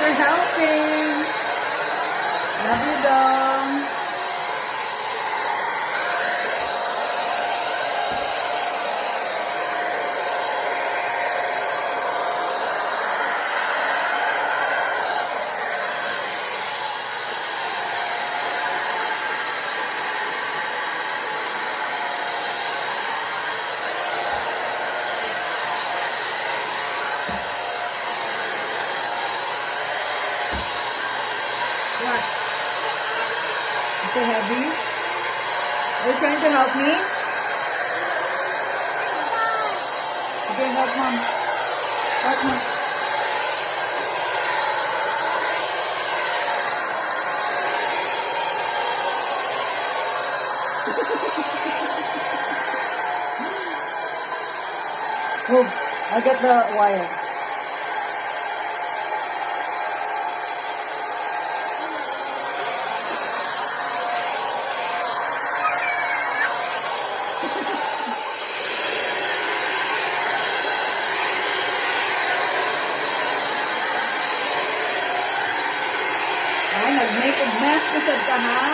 for helping. Love you, Dong. What? Is it heavy? Are you trying to help me? Okay, help mom. Help mom. Move. I'll get the wire. Ay, nag-make a mess na sa ha?